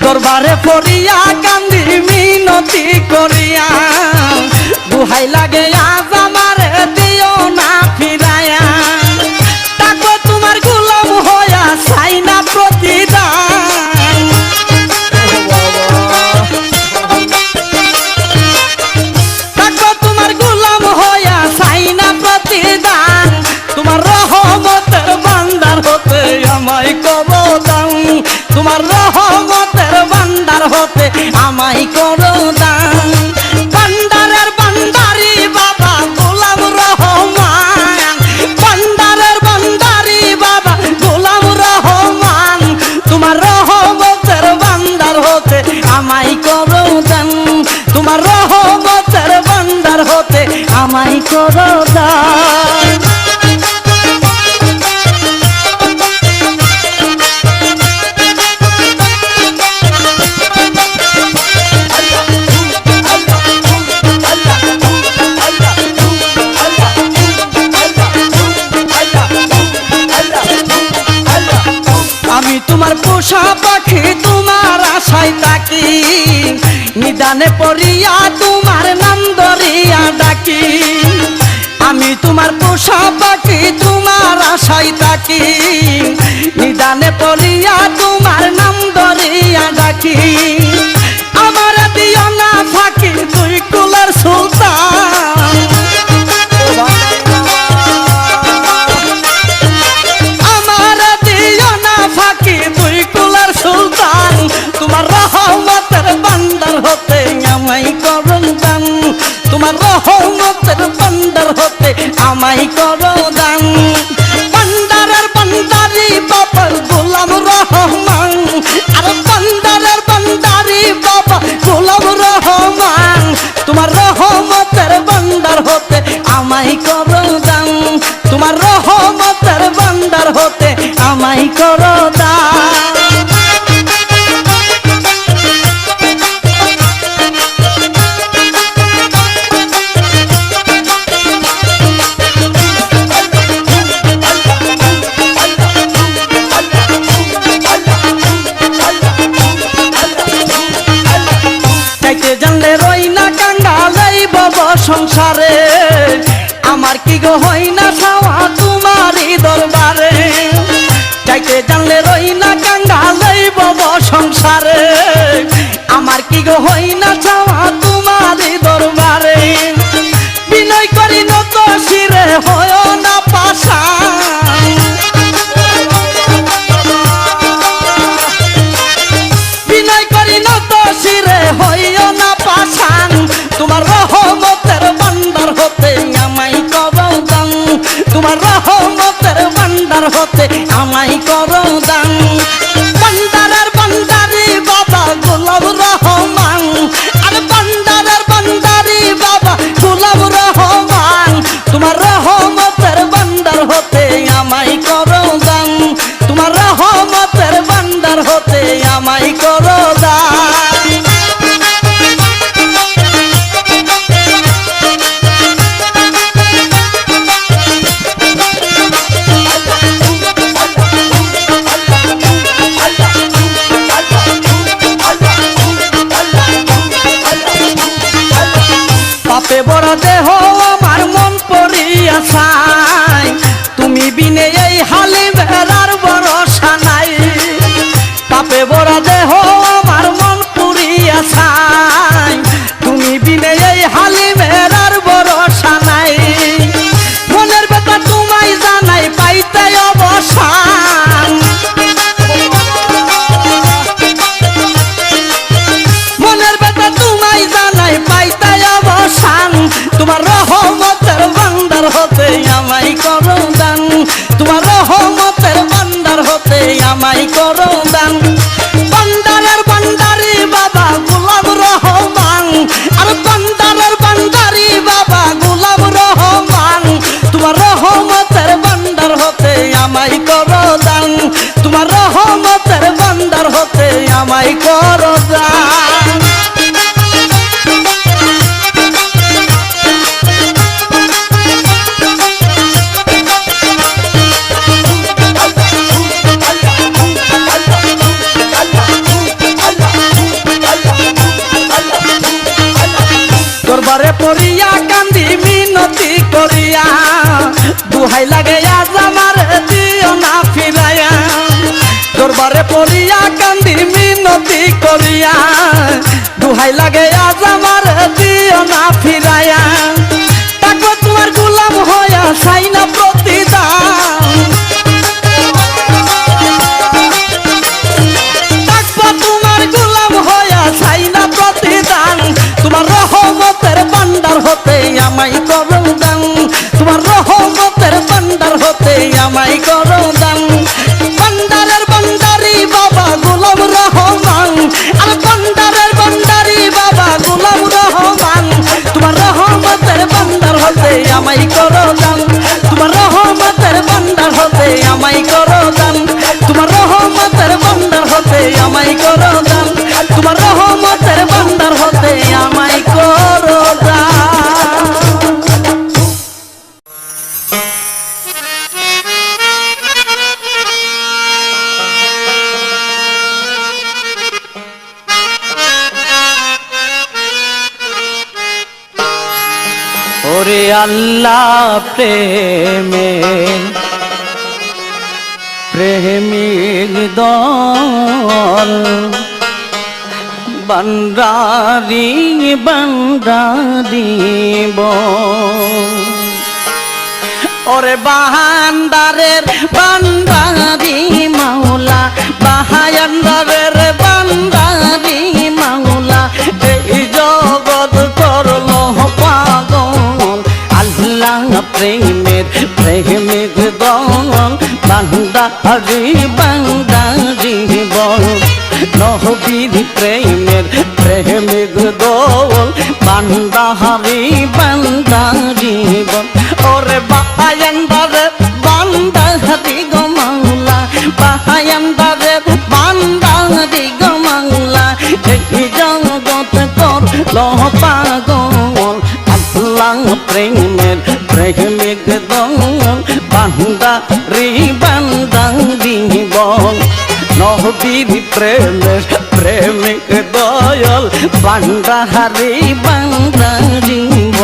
দরবারে পড়িয়া কান্দি মিনতি করিয়া দুহাই লাগে আজ আমারে দিও না ফিরায়া তাকো তোমার গোলাম হইয়া চাই না প্রতিদান তাকো তোমার গোলাম হইয়া চাই না প্রতিদান তোমার রহমতের ভান্ডার হতে আমায় করো দান তোমার রহমতের ভান্ডার হতে আমায় করো দান ভান্ডারের ভান্ডারি বাবা গোলাম রহমান ভান্ডারের ভান্ডারি বাবা গোলাম রহমান তোমার রহমতের ভান্ডার হতে আমায় করো দান তোমার রহমতের ভান্ডার হতে আমায় করো দান আমি তোমার পোষা পাখি তোমার আশায় থাকি নিদানে পড়িয়া তোমার নাম ধরিয়া ডাকি আমি তোমার পোষা পাখি তোমার আশায় থাকি নিদানে পড়িয়া তোমার নাম ধরিয়া ডাকি আমার দিও না ফাঁকি তুই কুলের সুলতান তোমার রহমতের ভান্ডার হতে আমায় করো দান তোমার রহমতের ভান্ডার হতে আমায় করো দান ভান্ডারের ভান্ডারি বাবার গোলাম রহমান আর ভান্ডারের ভান্ডারি বাবা গোলাম রহমান তোমার রহমতের ভান্ডার হতে আমায় করো দান তোমার রহমতের ভান্ডার হতে আমায় করো দান জানলে রই না কাঙ্গালেই বব সংসারে আমার কি গো হই না ছাওয়া তোমারই দরবারে চাইতে জানলে রই না কাঙ্গালেই বব সংসারে আমার কি গো হই না ছাওয়া তোমারই দরবারে বিনয় করি নত শিরে হয় না পাশা বিনয় করি নত শিরে হইও না পাশান তোমার রহমতের ভান্ডার হতে আমায় করো দান তোমার রহমতের ভান্ডার হতে আমায় করো দান ভান্ডারের ভান্ডারি বাবা গোলাম রহমান আর ভান্ডারের ভান্ডারি বাবা গোলাম রহমান তোমার রহমতের ভান্ডার হতে আমায় করো দান তোমার রহমতের ভান্ডার হতে আমায় করো দান পাপে বড় দেহ আমার মন পড়িয়া চাই তুমি বিনে এই হালি বেড়ার ভরসা নাই পাপে বড় দেহ আমার মন পড়িয়া চাই তুমি বিনে এই হালি বেড়ার ভরসা নাই মনের ব্যথা তোমায় জানাই পাইতে অবসান মনের ব্যথা তোমায় জানাই পাইতে অবসান তোমার রহমতের ভান্ডার হতে আমায় করো দান তোমার রহমতের ভান্ডার হতে আমায় করো দান ভান্ডারের ভান্ডারি বাবা গোলাম রহমান আর ভান্ডারের ভান্ডারি বাবা গোলাম রহমান তোমার রহমতের ভান্ডার হতে আমায় করো দান তোমার রহমতের ভান্ডার হতে আমায় করো দান দুহাই লাগে আজ আমার দিও না ফিরাইয়া দরবারে পড়িয়া কান্দি মিনতি করিয়া দুহাই লাগে আজ আমার দিও না ফিরাইয়া তাকো তোমার গোলাম হইয়া চাই না প্রতিদান তাকো তোমার গোলাম হইয়া চাই না প্রতিদান তোমার রহমতের ভান্ডার হতে আমায় করো দান তোমার রহমতের ভান্ডার হতে আমায় করো দান ভান্ডারের ভান্ডারি বাবা গোলাম রহমান আর ভান্ডারের ভান্ডারি বাবা গোলাম রহমান তোমার রহমতের ভান্ডার হতে আমায় করো দান তোমার রহমতের ভান্ডার হতে আমায় করো দান তোমার রহমতের ভান্ডার হতে আমায় করো দান তোমার রহমতের ভান্ডার হতে আমায় করো দান ওরে আল্লাহ প্রেমিক দল বান্দারি বান্দারিব ওরে বান্দারের বান্দারি মাওলা বাহায়ান্দারের বান্দারি মাওলা এই জগৎ করলো পাগল আল্লাহ প্রেমিক দল বান্দারি বান্দারিব নবীর প্রেমিক দল বান্দারি বান্দারিব ওরে বাহায়ান্দারে বান্দারি গো মাওলা বাহায়ান্দারে বান্দারি গো মাওলা এই জগৎ করলো পাগল আল্লাহ প্রেমিক দল বান্দারি বান্দারিব নবীর প্রেমিক দয়াল বান্দারি বান্দারিব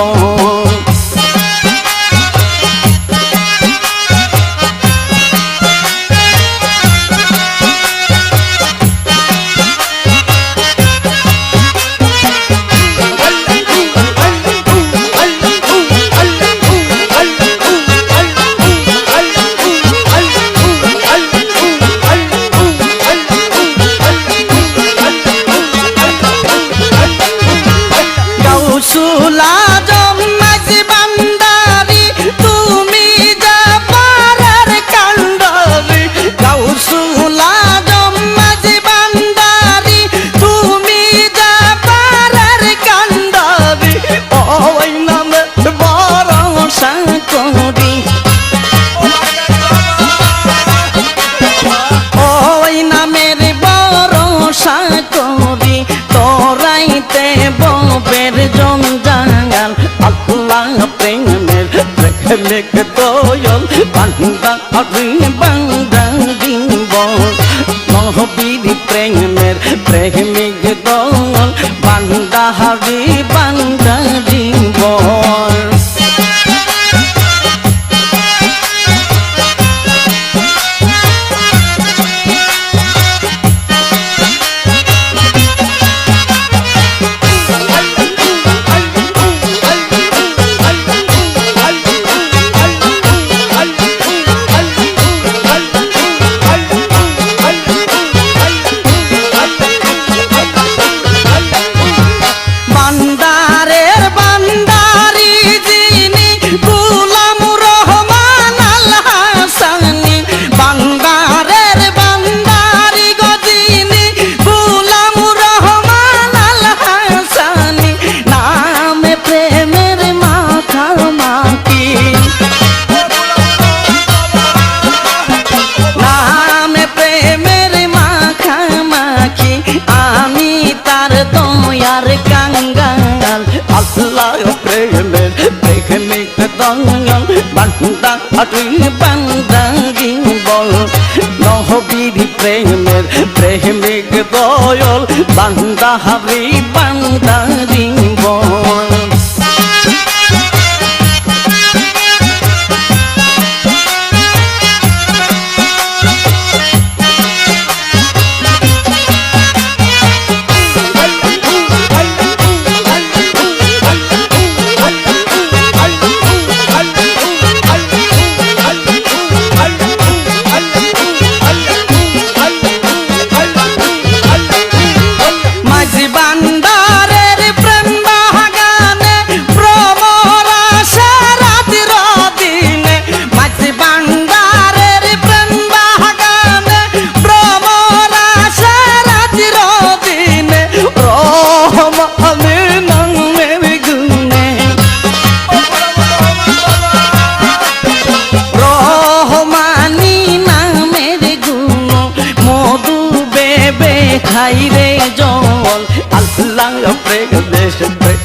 প্রেমিক দয়াল বান্দারি বান্দারিব নবীর প্রেমিক দয়াল বান্দারি বান্দারিব প্রেমিক দয়াল বান্দারি বান্দারিব নবীর প্রেমিক দয়াল বান্দারি বান্দারিব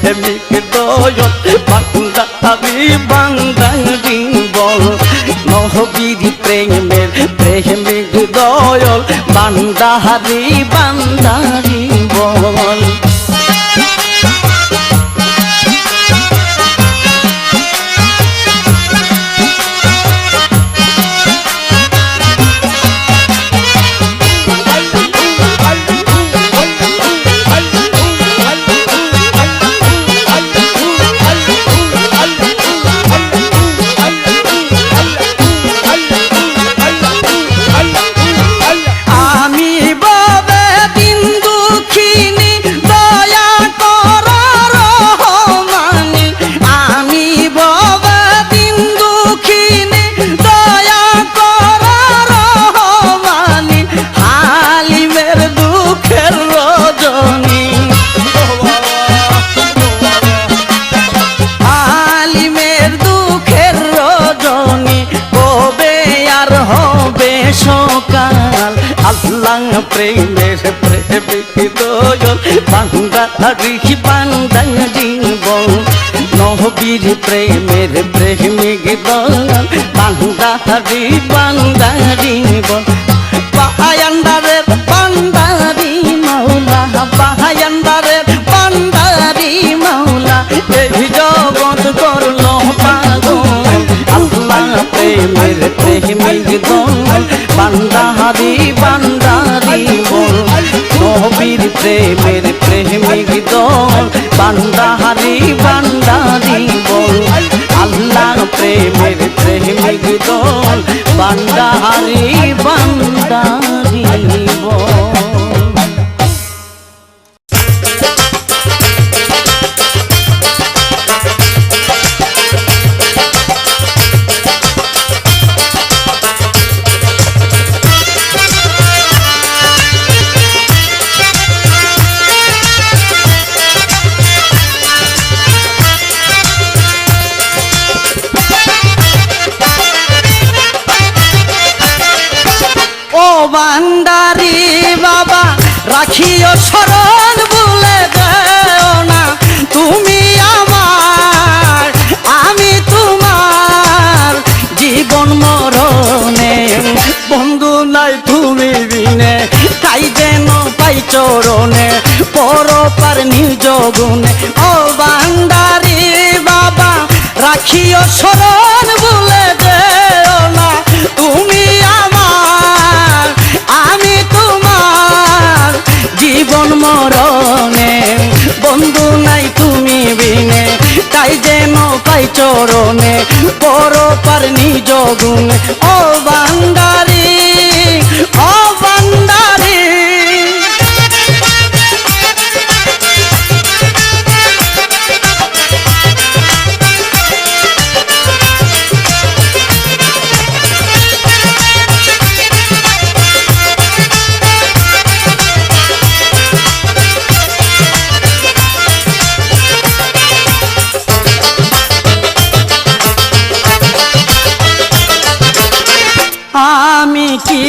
প্রেমিক দয়াল বান্দারি বান্দারি বল নবীর প্রেমের প্রেমিক দয়াল বান্দারি বান্দারি বল সকাল আল্লাহ প্রেমের প্রেমিক দয়াল বান্দারি বান্দারি বল নবীর প্রেমের প্রেমিক দয়াল বান্দারি বান্দারি বল বাহায়ান্দারের বান্দারি মাওলা বাহায়ান্দারের বান্দারি মাওলা এই জগৎ করলো পাগল আল্লাহ প্রেমের প্রেমিক দয়াল বান্দারি বান্দারি বল নবীর প্রেমের প্রেমিক দয়াল বান্দারি বান্দারি বল আল্লাহ প্রেমের প্রেমিক দয়াল বান্দারি বান্দারি বল বান্দারি বাবা রাখিও শরণ ভুলে যেও না তুমি আমার আমি তোমার জীবন মরণে বন্ধু নাই তুমি বিনে তাই যেন পাই চরণে পরপার নিজ গুণে ও বান্দারি বাবা রাখিও শরণ ভুলে যেও না তুমি আমি তোমার জীবন মরণে বন্ধু নাই তুমি বিনে তাই যেন পাই চরণে পরপার নিজ গুণে ও বান্দারি ও বান্দারি আমি কি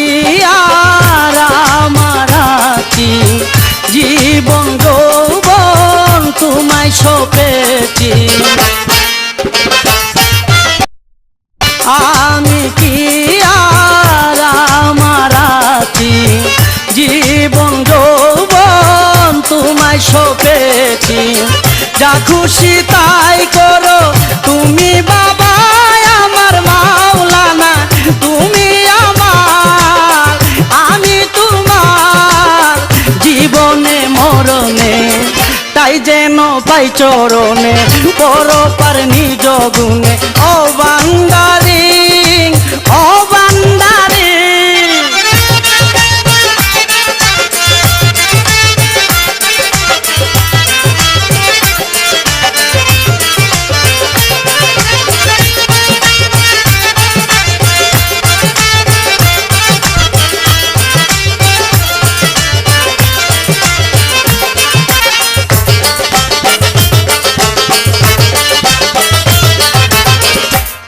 আর আমার কি জীবন যৌবন তোমায় সপেছি আমি কি আর আমার কি জীবন যৌবন তোমায় সপেছি যা খুশি তাই করো তুমি বাবা আমার মাওলানা তুমি আমার আমি তোমার জীবনে মরণে তাই যেন পাই চরণে পরপার নিজ গুণে ও বান্দারি ও বান্দারি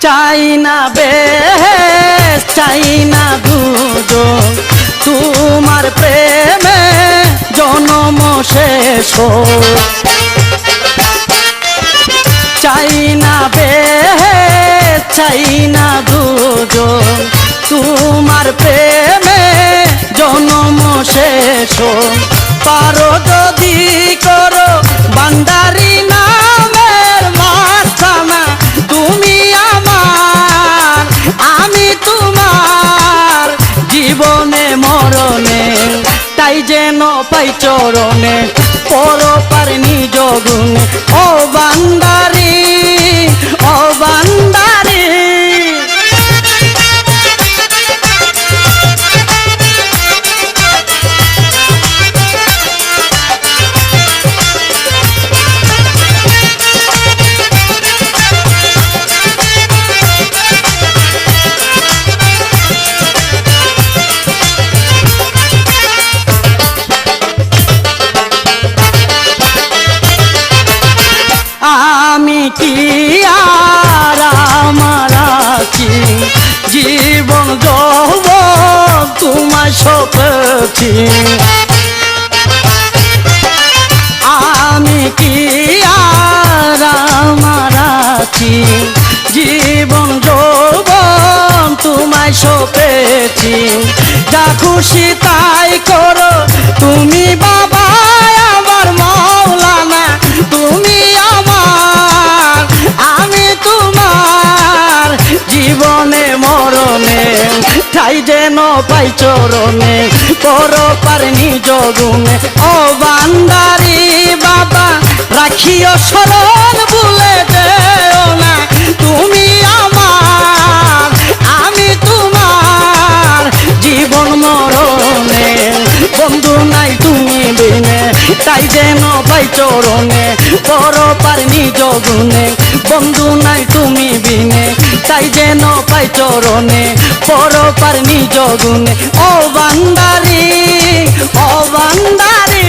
চাই না বেশ চাই না দুজন তোমার প্রেমে জনম শেষ চাই না বেহেশত চাই না দুজন তোমার প্রেমে জনম শেষ পারো যদি করো বান্দারি নামের মাস্তানা তুমি আমার আমি তোমার জীবনে মরণে তাই যেন পাই চরণে পরপার নিজ গুণে ও বান্দারি ও বান্দারি আমি কি আর আমার আছি জীবন যাব তোমায় সপেছি আমি কি আর আমার আছি জীবন যাব তোমায় সপেছি যা খুশি তাই করো তুমি বাবা আমার মৌলানা তুমি আমি তোমার জীবনে মরণে ঠাই যেন পাই চরণে পরপার নিজ গুণে ও বান্দারি বাবা রাখিও শরণ ভুলে যেও না তুমি আমার আমি তোমার জীবন মরণে বন্ধু নাই তুমি বিনে তাই যেন পাই চরণে পরপার নিজ গুণে বন্ধু নাই তুমি বিনে তাই যেন পাই চরণে পরপার নিজ গুণে ও বান্দারি ও বান্দারি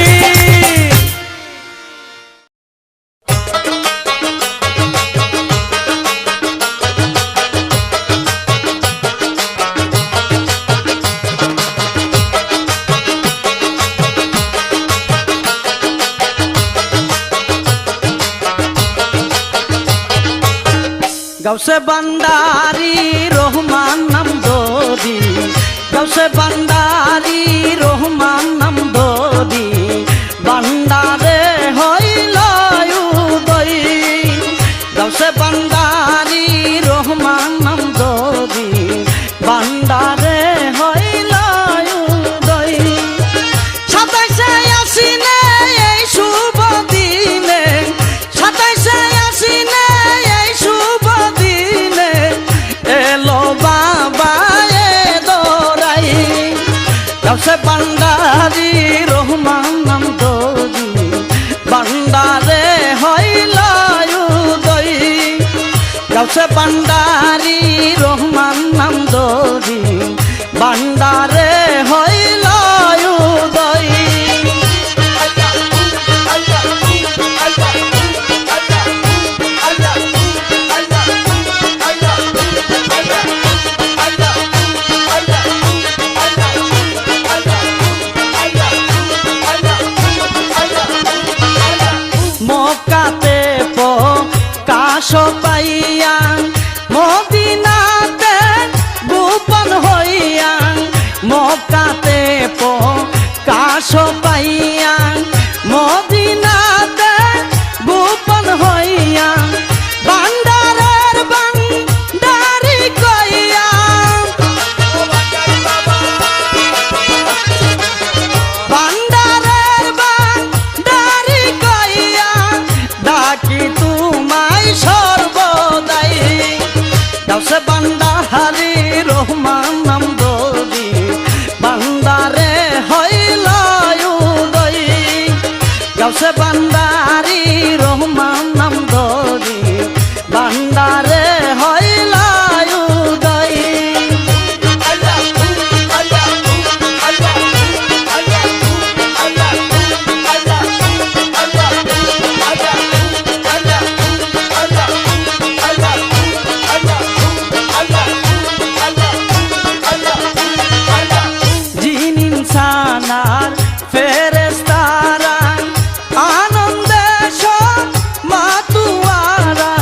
গাউসে বান্দারি রহমান নাম দোদি গাউসে বান্দারি রহমান নাম দোদি বান্দারে হইল উদয় গাউসে বান্দারি রহমান নাম দোদি বান্দারে হইল উদয় সাতাইশে আসিনে এই শুভ দিনে সাতাইশে আসিনে গাউসে বান্দারি রহমান নাম দোদি বান্দারে হইল উদয় গাউসে বান্দারি রহমান নাম দোদি বান্দারে হইল উদয় মক্কাতে প্রকাশ পাইয়া মদিনাতে গোপন হইয়া মক্কাতে প্রকাশ পাইয়া মদিনাতে গোপন হইয়া বান্দারের বান্দারি কইয়া বান্দারের বান্দারি কইয়া ডাকি তোমায় সর্বদাই গাউসে বান্দারি রহমান নাম দোদি বান্দারে হইল উদয় গাউসে বান্দারি রহমান নাম দোদি বান্দারে হইল উদয় জিন ইনসানার ফেরেশতারা আনন্দে সব মাতুয়ারা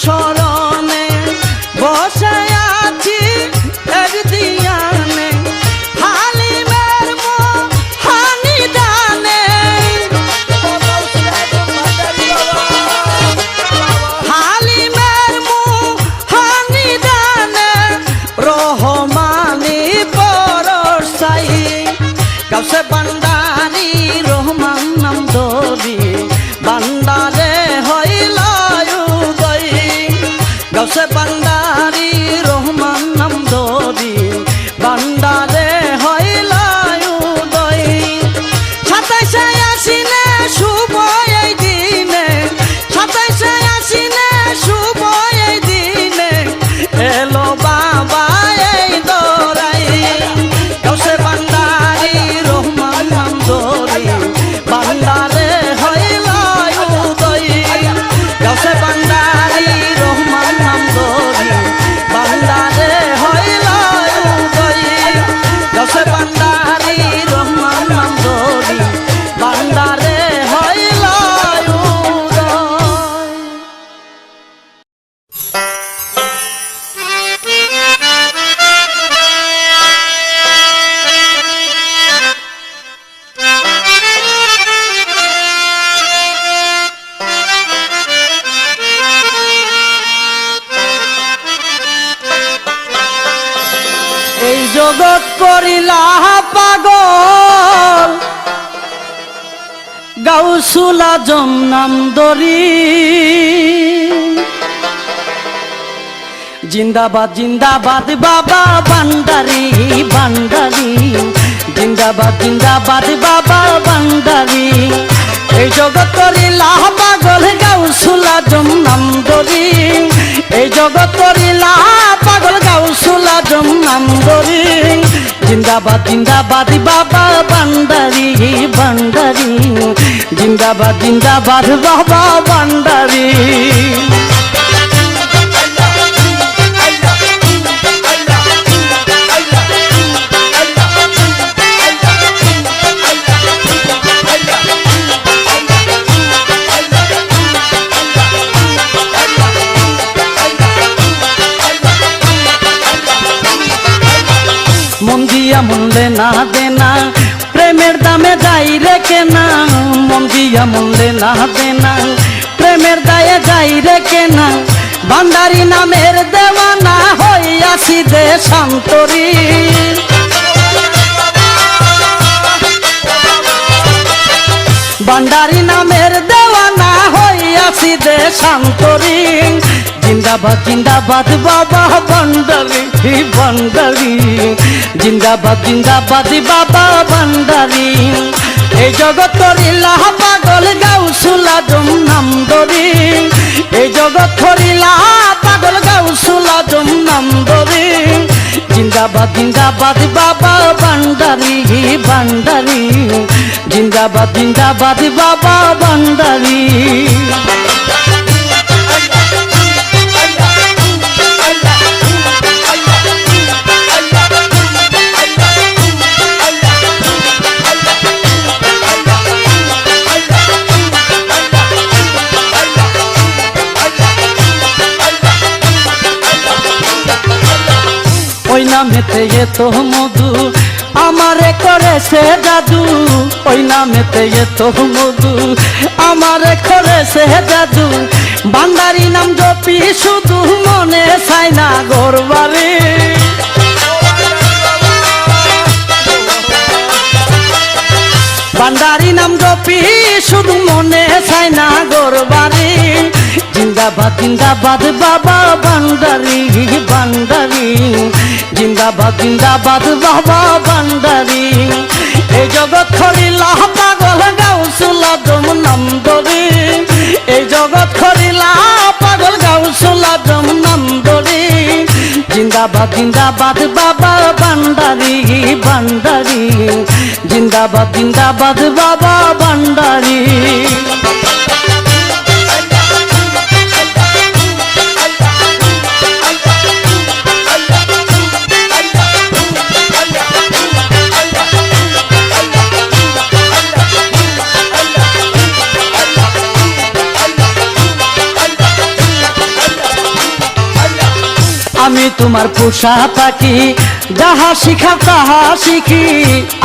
শরণে বসে আছি এক দিয়ানে হালিমের মোহানি দানে হালিমের মোহানি দানে রহমানি পরশাই গাউসে বান্দারি রহমান নাম ধরি বান্দারে হইল উদয় গাউসে বান্দারি রহমান নাম ধরি বান্দারে হইল উদয় 27 আশ্বিনে শুভ এই দিনে 27 আশ্বিনে শুভ এই দিনে এলো বাবা এই দরাই গাউসে বান্দারি রহমান নাম ধরি বান্দারে হইল উদয় গাউসে বান্দারি রহমান নাম ধরি বান্দারে হইল উদয় গাউসে বান্দারি রহমান নাম ধরি বান্দারে হইল উদয়। এই জগৎ করিলা পাগল গাউসুল আজম নাম ধরি জিন্দাবাদ জিন্দাবাদ বাবা ভান্ডারি ভান্ডারি জিন্দাবাদ জিন্দাবাদ বাবা ভান্ডারি এই জগৎ করিলা পাগল গাউসুল আজম নাম ধরি এই জগৎ করিলা পাগল গাউসুল আজম নাম ধরি জিন্দাবাদ জিন্দাবাদ বাবা ভান্ডারি ভান্ডারি জিন্দাবাদ জিন্দাবাদ বাবা ভান্ডারি মন দিয়া মনলে না দেনা প্রেমের দামে যাই রে কেনা মন দিয়া মনলে না দেনা প্রেমের দায়ে যাই রে কেনা ভান্ডারি নামের দেওয়ানা হইয়াছি দেশান্তরী ভান্ডারি নামের দেওয়ানা হইয়াছি দেশান্তরী জিন্দাবাদ জিন্দাবাদ বাবা ভান্ডারি ভান্ডারি জিন্দাবাদ জিন্দাবাদ বাবা ভান্ডারি এই জগৎ করিলা পাগল গাউসুল আজম নাম ধরি এই জগৎ করিলা পাগল গাউসুল আজম নাম ধরি জিন্দাবাদ জিন্দাবাদ বাবা ভান্ডারি ভান্ডারি জিন্দাবাদ জিন্দাবাদ বাবা ভান্ডারি ওই নামেতে এত মধু আমারে করেছে জাদু ওই নামেতে এত মধু আমারে করেছে জাদু ভান্ডারি নাম জপি শুধু মনে চাই না ঘরবাড়ি ভান্ডারি নাম জপি শুধু মনে চাই না ঘরবাড়ি জিন্দাবাদ জিন্দাবাদ বাবা ভান্ডারি ভান্ডারি জিন্দাবাদ জিন্দাবাদ বাবা ভান্ডারি এই জগৎ করিলা পাগল গাউসুল আজম নাম ধরি এই জগৎ করিলা পাগল গাউসুল আজম নাম ধরি জিন্দাবাদ জিন্দাবাদ বাবা ভান্ডারি ভান্ডারি জিন্দাবাদ জিন্দাবাদ বাবা ভান্ডারি আমি তোমার পোষা পাখি, যাহা শিখাও তাহা শিখি।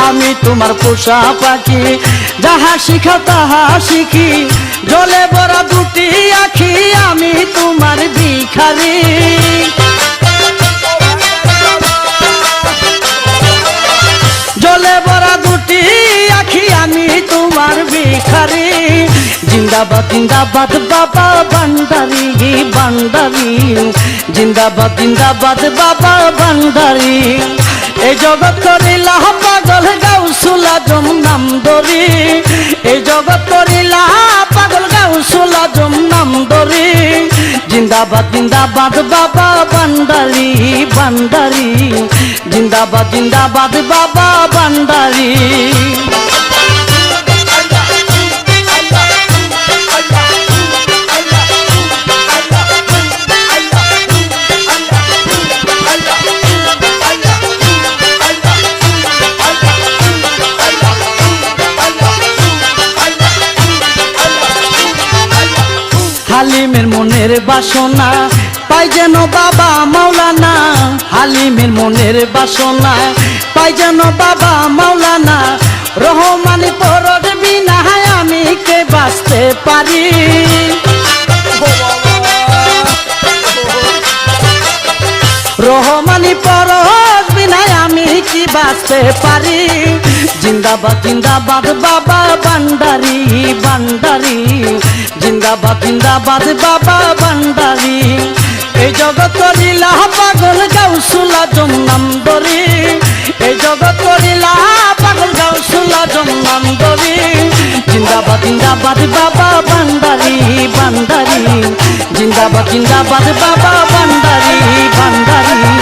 আমি তোমার পোষা পাখি, যাহা শিখাও তাহা শিখি। জলে ভরা দুটি আখি, আমি তোমার ভিখারি। জলে ভরা দুটি আখি, আমি তোমার ভিখারি। জিন্দাবাদ জিন্দাবাদ বাবা ভান্ডারি ভান্ডারি, জিন্দাবাদ জিন্দাবাদ বাবা ভান্ডারি। এই জগৎ করিলা পাগল গাউসুল আজম নাম ধরি, এই জগৎ করিলা পাগল গাউসুল আজম নাম ধরি। জিন্দাবাদ জিন্দাবাদ বাবা ভান্ডারি ভান্ডারি, জিন্দাবাদ জিন্দাবাদ বাবা ভান্ডারি। হালিমের মনের বাসনা পাই যেন বাবা মাওলানা, হালিমের মনের বাসনা পাই যেন বাবা মাওলানা। রহমানি পরশ বিনা আমি কে বাঁচতে পারি। রহমানি পরশ বিনা আমি কি বাঁচতে পারি। জিন্দাবাদ জিন্দাবাদ বাবা ভান্ডারি ভান্ডারি, জিন্দাবাদ জিন্দাবাদ বাবা ভান্ডারি। এই জগৎ করিলা পাগল গাউসুল আজম নাম ধরি, এই জগৎ করিলা পাগল গাউসুল আজম নাম ধরি। জিন্দাবাদ জিন্দাবাদ বাবা ভান্ডারি ভান্ডারি, জিন্দাবাদ জিন্দাবাদ বাবা ভান্ডারি ভান্ডারি,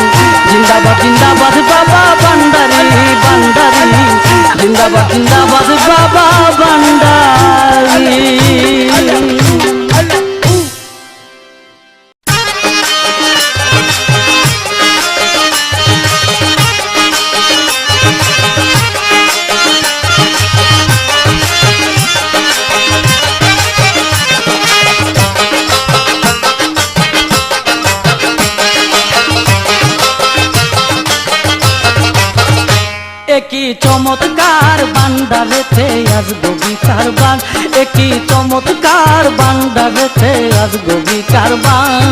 জিন্দাবাদ জিন্দাবাদ বাবা ভান্ডারি ভান্ডারি, জিন্দাবাদ জিন্দাবাদ বাবা ভান্ডারি। একই চমৎকার বান্দারেতে আজ গবি কারবান, একই চমৎকার বান্দারেতে আজ গবি কারবান।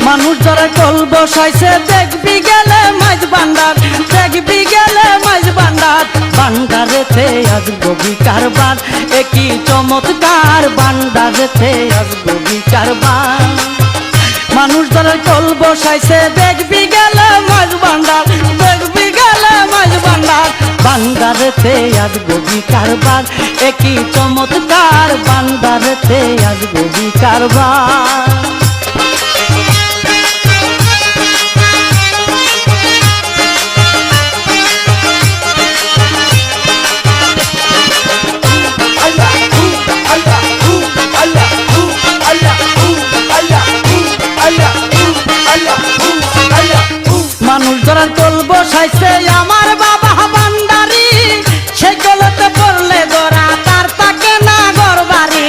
মানুষ যারা কল বসাইছে দেখবি গেলে মাঝ ভান্ডার, দেখবি গেলে মাঝ ভান্ডার। ভান্ডারেতে আজ গবি কারবান, একই চমৎকার ভান্ডারেতে আজ গবি কারবান। মানুষ যারা কল বসাইছে দেখবি গেলে মাঝ ভান্ডার, দেখবি গেলে মাঝ ভান্ডার। ভান্ডারেতে আজ গবি কারবার, একই চমৎকার ভান্ডারেতে আজ গবি কারবার। মানুষ ধরার কল বসাইছে আমার বাবা ভান্ডারি, সেই কলতে পড়লে ধরা তার তাকে না ঘর বাড়ি।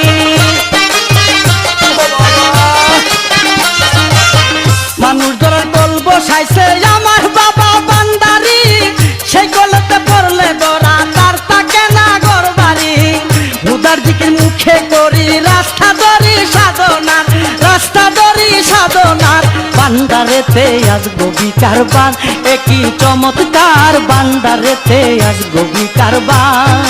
মানুষ ধরার কল বসাইছে আমার বাবা ভান্ডারি, সেই কলতে পড়লে ধরা তার তাকে না ঘর বাড়ি। হুদার দিকের মুখে করি রাস্তা ধরি সাধনার, রাস্তা ধরি সাধনার। ভান্ডারেতে আজ গবি কারবার, একই চমৎকার ভান্ডারেতে আজ গবি কারবার।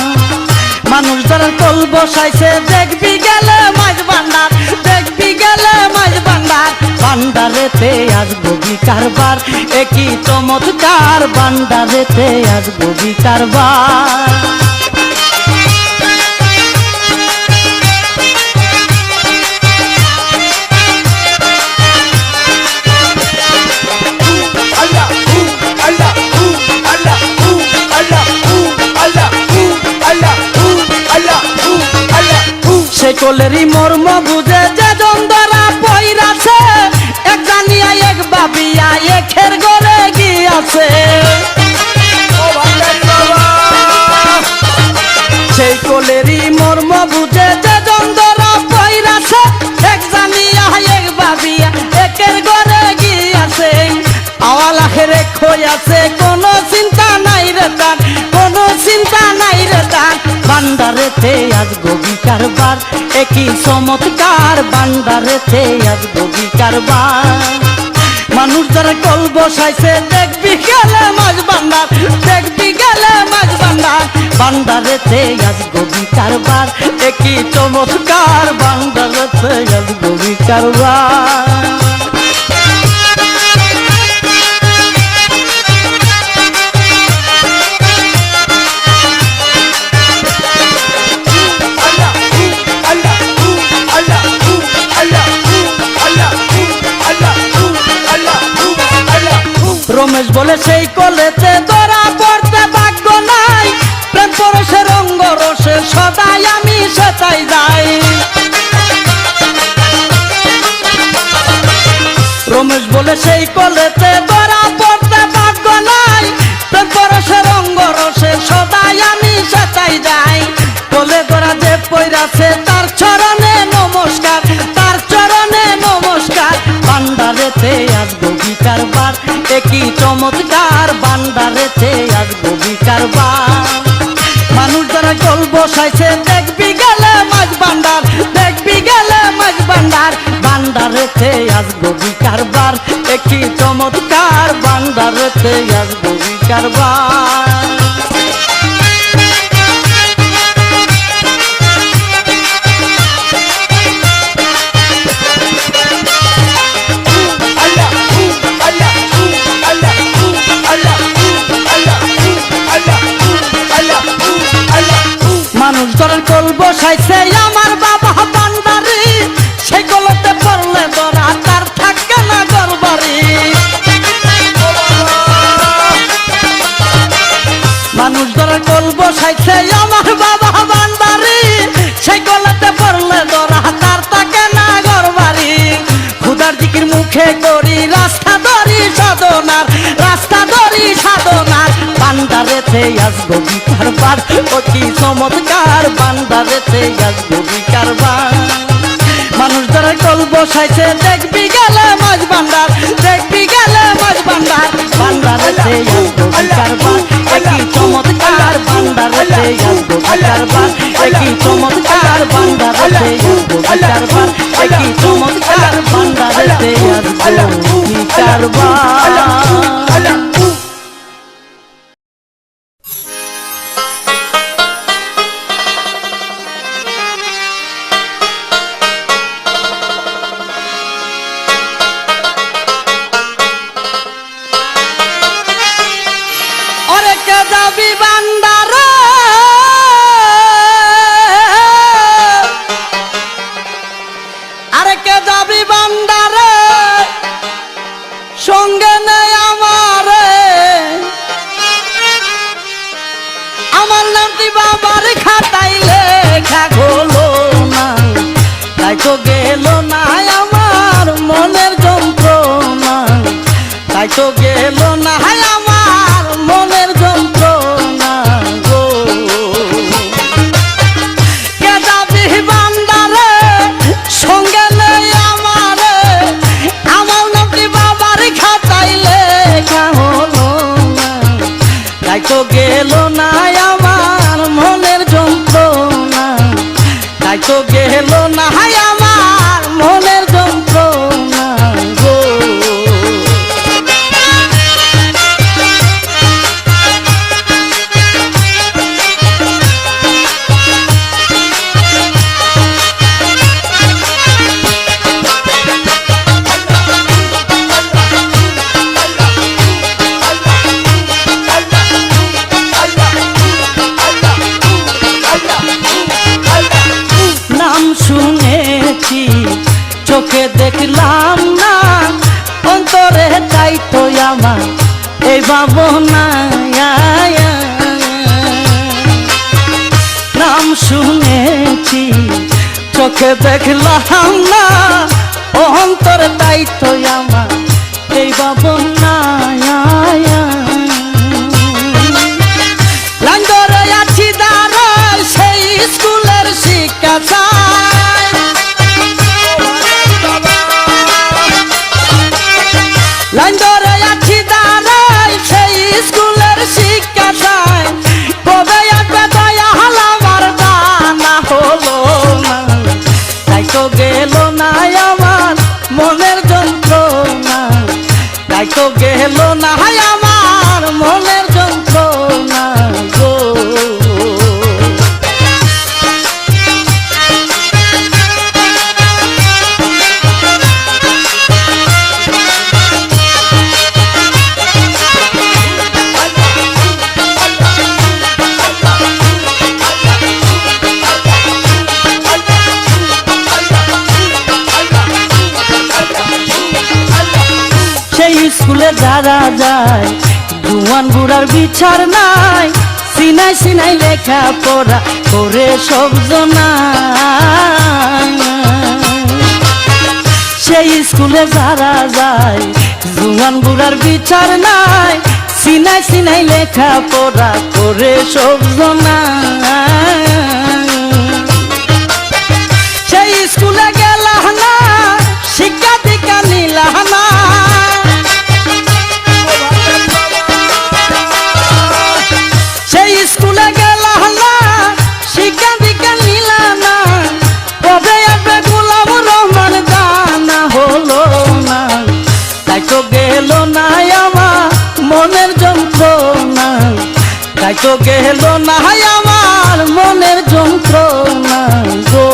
মানুষ যারা কল বসাইছে দেখবি গেলে মাঝ ভান্ডার, দেখবি গেলে মাঝ ভান্ডার। ভান্ডারেতে আজ গবি কারবার, একই চমৎকার ভান্ডারেতে আজ গবি কারবার। সে কলেরই মর্ম বুঝে যে জন্দরা পইরাছে, এক জানিয়া এক বাবিয়া একের ঘরে গিয়াছে। সেই কলেরই মর্ম বুঝে যে জন্দরা পইরাছে, এক জানিয়া এক বাবিয়া একের ঘরে গিয়াছে। হইয়াছে, কোনো চিন্তা নাই রে তার, কোনো চিন্তা নাই রে তার। বান্দারেতে আজ গবি কারবার, একই চমৎকার বান্দারেতে আজ গবি কারবার। মানুষ যারা কল বসাইছে দেখবি গেলে মাছ বান্দার, দেখবি গেলে মাছ বান্দার। বান্দারেতে আজ গবি কারবার, একই চমৎকার বান্দারেতে আজ গবি কারবার। রমেশ বলে সেই কলেতে ধরা পড়তে ভাগ্য নাই, প্রেম পরশে রঙ্গ রসে সদাই আমি সেটাই যাই। রমেশ বলে সেই কলেতে ধরা পড়তে ভাগ্য নাই, প্রেম পরশে রঙ্গ রসে সদাই আমি সেটাই যাই। বলে ধরা যে পইরাছে তার চরণে নমস্কার, তার চরণে নমস্কার। বান্দারেতে আজ গবি কারবার, একই চমৎকার বান্দারেতে আজ গবি কারবার। মানুষ যারা কল বসাইছে দেখবি গেলে মাছ বান্দার, দেখবি গেলে মাছ বান্দার। বান্দারেতে আজ গবি কারবার, একই চমৎকার বান্দারেতে আজ গবি কারবার। মানুষ ধরেন কল বসাইছে আমার বাবা বান্দারি, সেই কলতে পড়লে ধরা তার থাকে না ঘরবাড়ি। মানুষ ধরেন কল বসাইছে আমার বাবা বান্দারি, সেই কলতে পড়লে ধরা তার থাকে না ঘরবাড়ি। খুদার জিকির মুখে করি রাস্তা ধরি সাধনার, রাস্তা ধরি সাধনার। বান্দারেতে আজ গবি কারবার, অতি চমৎকার বান্দারেতে আজ গবি কারবার। মানুষ যারা কল বসাইছে দেখবি গেলে মাছ বান্দার, দেখবি গেলে মাছ বান্দার। বান্দারেতে আজ গবি কারবার, একই চমৎকার বান্দারেতে আজ গবি কারবার, একই চমৎকার বান্দারেতে আজ গবি কারবার, একই চমৎকার বান্দারেতে আজ গবি কারবার। সঙ্গে নেই আমারে, আমার নামটি বাবার খাতাই লেখা হলো না, তাই তো গেল না আমার মনের যন্ত্রণা, তাই তো গেল না আমার মনের যন্ত্রণা গো। কে যাবি বান্দারে সঙ্গে নেই আমারে, আমার নামটি বাবার খাতাই লেখা হলো না, তাই তো গেল না আমার মনের যন্ত্রণা, তাই তো গেল না আমার মনের যন্ত্রণা গো। শুনেছি চোখে দেখলাম না, অন্তরে তাই তো আমার এই ভাবনা। নাম শুনেছি চোখে দেখলাম না, অন্তরে তাই তো আমার এই ভাবনা। লাঙ্গরে আছি দাঁড়ায় সেই স্কুলের শিক্ষা চাই, লাঙ্গরে আছি দাঁড়ায় তো গেল না আমার মনের যন্ত্রণা গো। স্কুলে যারা যায় জুয়ান বুড়ার বিচার নাই, সিনাই সিনাই লেখা পড়া করে সব জনা। সেই স্কুলে যারা যায় জুয়ান বুড়ার বিচার নাই, সিনাই সিনাই লেখা পড়া করে সব জনা। সেই স্কুলে গেলা না শিক্ষা দীক্ষা নিলা না, সেই স্কুলে গেলা না শিক্ষা দীক্ষা নিলা না, কবে আসবে গোলাম রহমান জানা হলো না। তাই তো গেল না আমার মনের যন্ত্রণা, তাই তো গেল না আমার মনের যন্ত্রণা গো।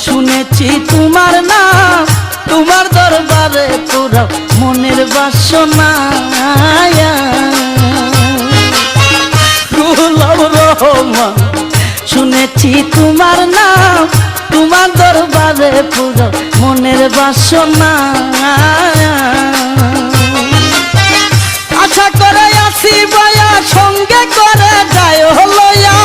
শুনেছি তোমার নাম, তোমার দরবারে পুরো মনের বাসনা। গোলাম রহমান শুনেছি তোমার নাম, তোমার দরবারে পুরো মনের বাসনা। আশা করে আসি বয়া সঙ্গে করে যায় হলয়া,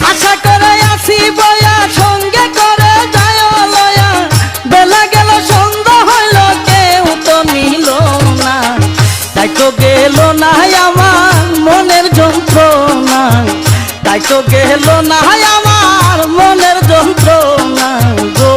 আশা করে আসি বয়া সঙ্গে করে যায় লয়া। বেলা গেল সন্ধ্যা হইল কেউ তো নিল না, তাই তো গেল না আমার মনের যন্ত্রণা, তাই তো গেল না আমার মনের যন্ত্রণা গো।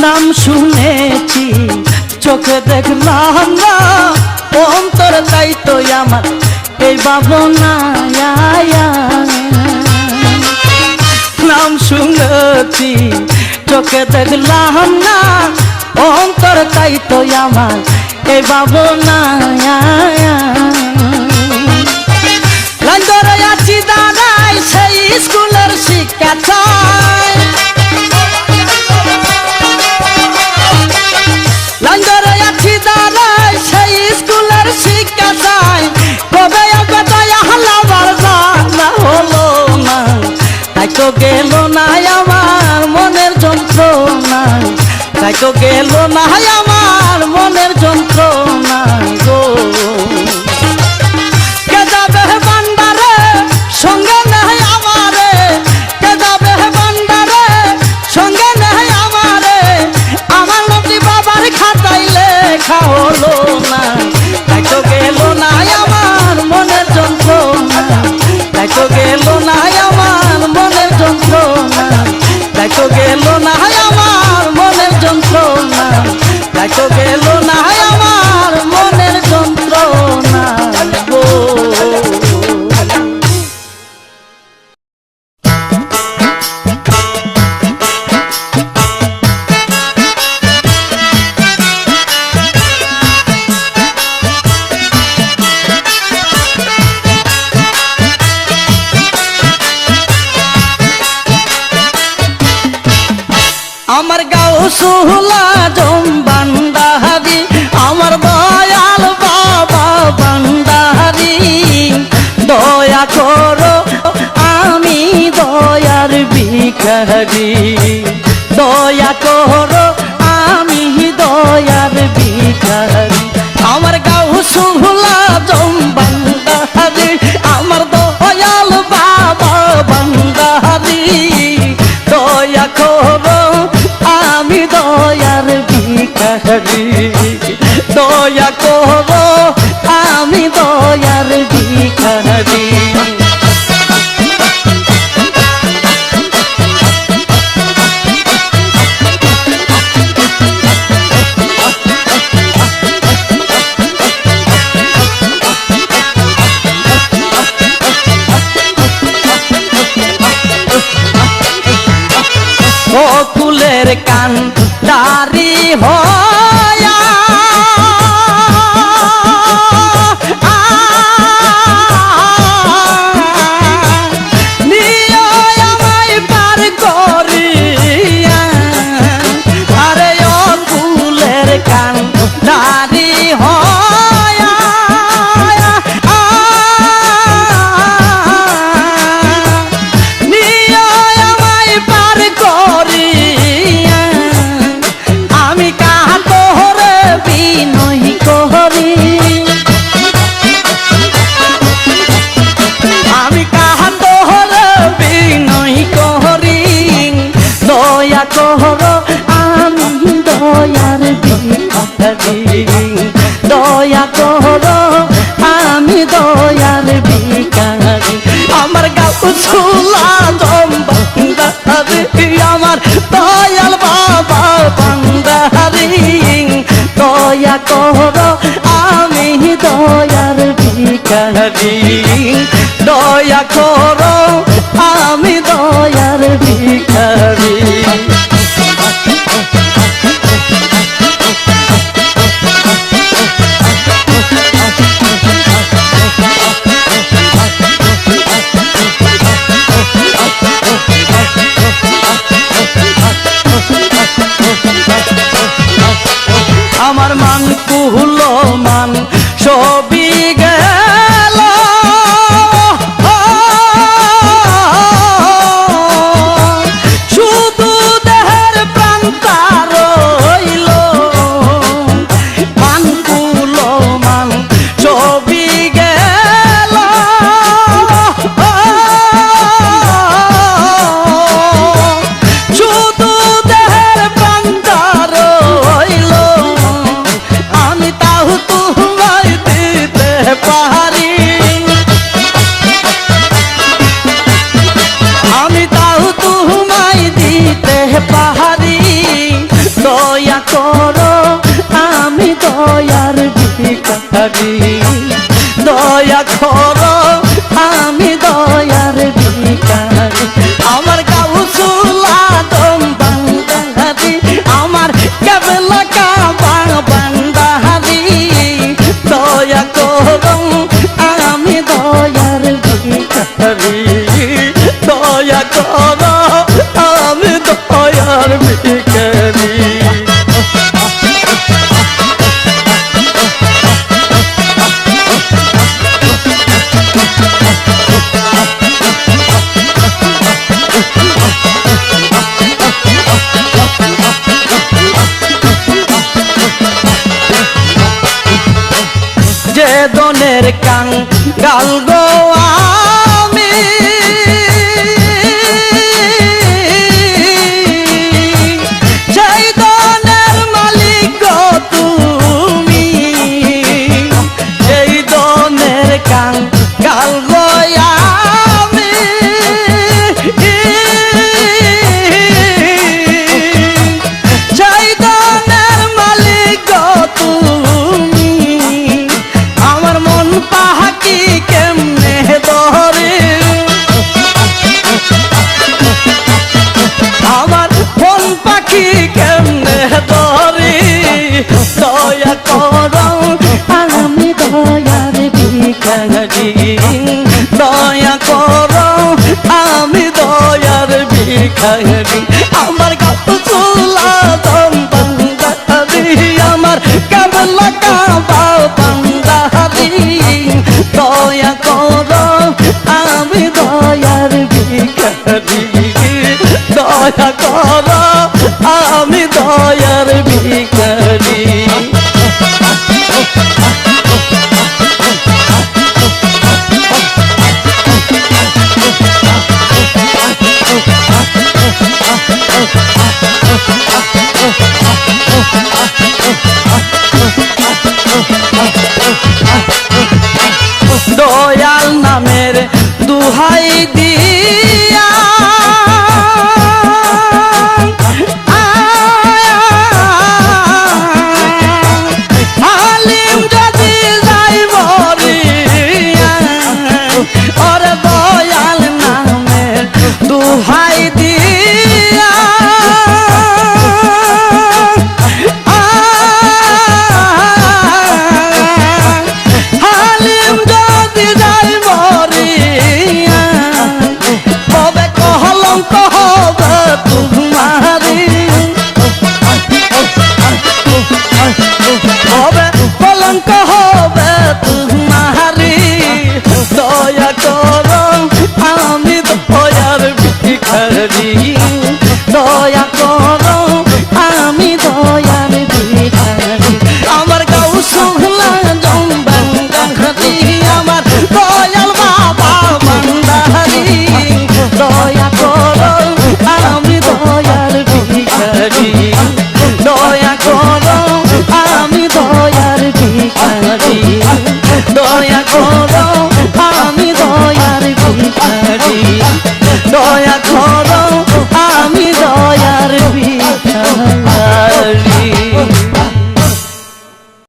নাম শুনেছি চোখে দেখলাম না, অন্তর তাই তো আমার এই ভাবনা। নাম শুনেছি চোখে দেখলাম না, অন্তর তাই তো আমার এই ভাবনা। লঞ্জরে আছি দাঁড়াই সেই স্কুলের শিক্ষা চাই, লঞ্জরে আছি দাঁড়াই সেই স্কুলের শিক্ষা চাই। কবে আসবে দয়া হালাবার জানা হলো না, তাই তো গেল না আমার মনের যন্ত্রণা, তাই তো গেল না আমার মনের যন্ত্রণা গো। কে যাবে বান্দারে সঙ্গে নেই আমারে, কে যাবে বান্দারে সঙ্গে নেই আমারে, আমার নবী বাবার খাতায় লেখা হলো না, তাই তো গেল না আমার মনের যন্ত্রণা, তাই তো গেল না আমার মনের যন্ত্রণা, তাই তো গেল না আমার মনের যন্ত্রণা, তাই তো গেল না আমার মনের যন্ত্রণা গো। আমার গাউসুল আজম বান্দারি, আমার দয়াল বাবা বান্দারি, দয়া করো আমি দয়ার ভিখারি। ভিখারি দয়া করো আমি দয়ার ভিখারি ও কুলের কান দারি হয়া নিয় আমায় পার করিয়া আরে ও কুলের কান দারি হয়া নিয় আমায় পার করিয়া আমি কাহা কোহরে বিনয় কোহরি আমি কাহা কোহরে বিনয় কোহরি দয়া কোহর আমি দয়ার ভিখারি দয়া কোহর আমি দয়ার ভিখারি আমার গাও ছুলা দম্বারি আমার দয়াল বাবা বান্দারি দয়া কর আমি দয়ার ভিখারি দয়া কর আমি দয়ার ভিখারি আমার মান কুহলো মান সবই গেল শুধু দেহের প্রান্তা রইল মান কুহলো মান সবই গেল শুধু দেহের প্রান্তা রইল আমি তাও তোমায় দিতে পারি আমি তাও তোমায় দিতে পারি দয়া করো আমি দয়ার ভিখারি দয়া করো আমি দয়ার ভিখারি আমার গাউসুলা দম বান্দারি আমার কেবলা কাবা বান্দারি দয়া করো আমি দয়ার ভিখারি দয়া করো আমি দয়ার ভিখারি যে দনের কাং গাল গো আমি সেই দনের মালিক গো তুমি সেই দনের কাং গাল গো আমি সেই দনের মালিক গো তুমি আমার মন পাহাকি কেমনে ধরে আমার মন পাখি কেমনে ধরে দয়া করো আমি দয়ার ভিখারি দয়া করো আমি দয়ার ভিখারি আমার গাছ চুলা দম বান্দারি আমার কেবলা কাবা বান্দারি দয়া করো আমি দয়ার ভিখারি দয়া করো আমি দয়ার ভিখারি Oh দয়াল নামের দুহাই দিয়া হালিম যদি যাই মরিয়া ওরে দয়াল নামের দুহাই দিয়া